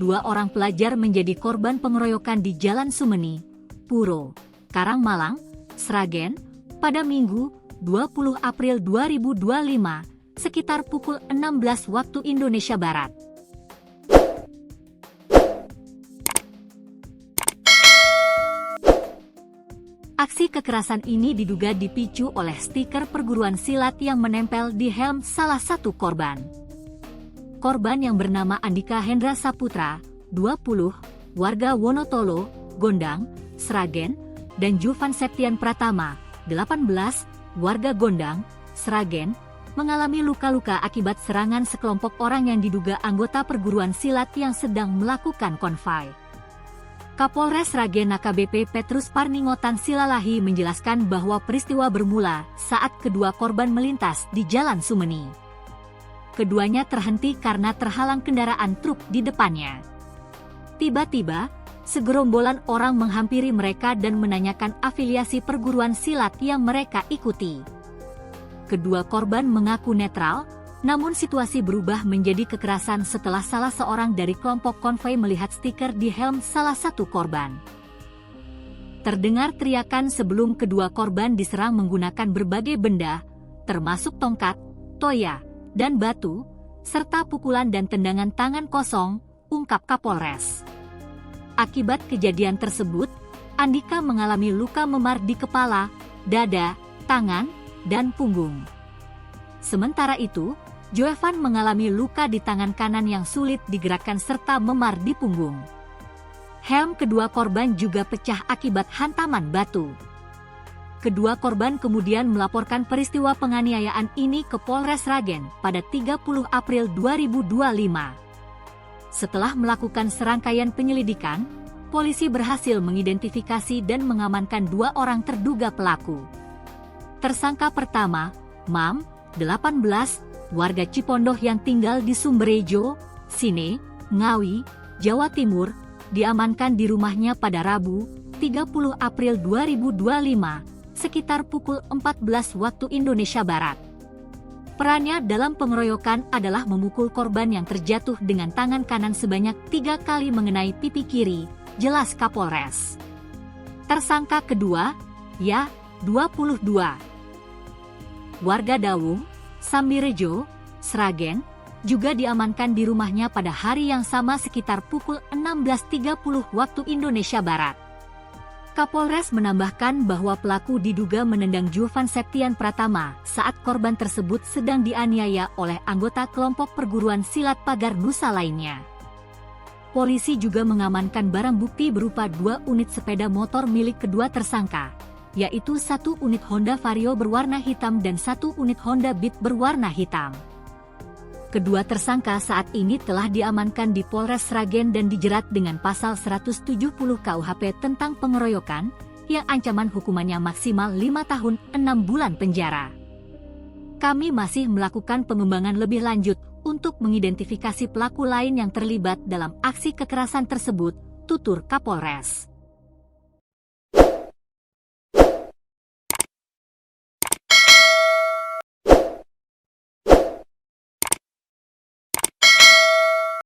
2 orang pelajar menjadi korban pengeroyokan di Jalan Sumeni, Puro, Karangmalang, Sragen, pada Minggu, 20 April 2025, sekitar pukul 16 waktu Indonesia Barat. Aksi kekerasan ini diduga dipicu oleh stiker perguruan silat yang menempel di helm salah satu korban. Korban yang bernama Andika Hendra Saputra, 20, warga Wonotolo, Gondang, Sragen, dan Jovan Septian Pratama, 18, warga Gondang, Sragen, mengalami luka-luka akibat serangan sekelompok orang yang diduga anggota perguruan silat yang sedang melakukan konvoi. Kapolres Sragen AKBP Petrus Parningotan Silalahi menjelaskan bahwa peristiwa bermula saat kedua korban melintas di Jalan Sumeni. Keduanya terhenti karena terhalang kendaraan truk di depannya. Tiba-tiba, segerombolan orang menghampiri mereka dan menanyakan afiliasi perguruan silat yang mereka ikuti. Kedua korban mengaku netral, namun situasi berubah menjadi kekerasan setelah salah seorang dari kelompok konvoi melihat stiker di helm salah satu korban. Terdengar teriakan sebelum kedua korban diserang menggunakan berbagai benda, termasuk tongkat, toya, dan batu, serta pukulan dan tendangan tangan kosong, ungkap Kapolres. Akibat kejadian tersebut, Andika mengalami luka memar di kepala, dada, tangan, dan punggung. Sementara itu, Jovan mengalami luka di tangan kanan yang sulit digerakkan serta memar di punggung. Helm kedua korban juga pecah akibat hantaman batu. Kedua korban kemudian melaporkan peristiwa penganiayaan ini ke Polres Sragen pada 30 April 2025. Setelah melakukan serangkaian penyelidikan, polisi berhasil mengidentifikasi dan mengamankan 2 orang terduga pelaku. Tersangka pertama, Mam, 18, warga Cipondoh yang tinggal di Sumberejo, Sine, Ngawi, Jawa Timur, diamankan di rumahnya pada Rabu, 30 April 2025, sekitar pukul 14 waktu Indonesia Barat. Perannya dalam pengeroyokan adalah memukul korban yang terjatuh dengan tangan kanan sebanyak 3 kali mengenai pipi kiri, jelas Kapolres. Tersangka kedua, Ya, 22, warga Dawung, Sambirejo, Sragen, juga diamankan di rumahnya pada hari yang sama sekitar pukul 16.30 waktu Indonesia Barat. Kapolres menambahkan bahwa pelaku diduga menendang Jovan Septian Pratama saat korban tersebut sedang dianiaya oleh anggota kelompok perguruan silat Pagar Nusa lainnya. Polisi juga mengamankan barang bukti berupa 2 unit sepeda motor milik kedua tersangka, yaitu 1 unit Honda Vario berwarna hitam dan 1 unit Honda Beat berwarna hitam. Kedua tersangka saat ini telah diamankan di Polres Sragen dan dijerat dengan pasal 170 KUHP tentang pengeroyokan, yang ancaman hukumannya maksimal 5 tahun 6 bulan penjara. Kami masih melakukan pengembangan lebih lanjut untuk mengidentifikasi pelaku lain yang terlibat dalam aksi kekerasan tersebut, tutur Kapolres.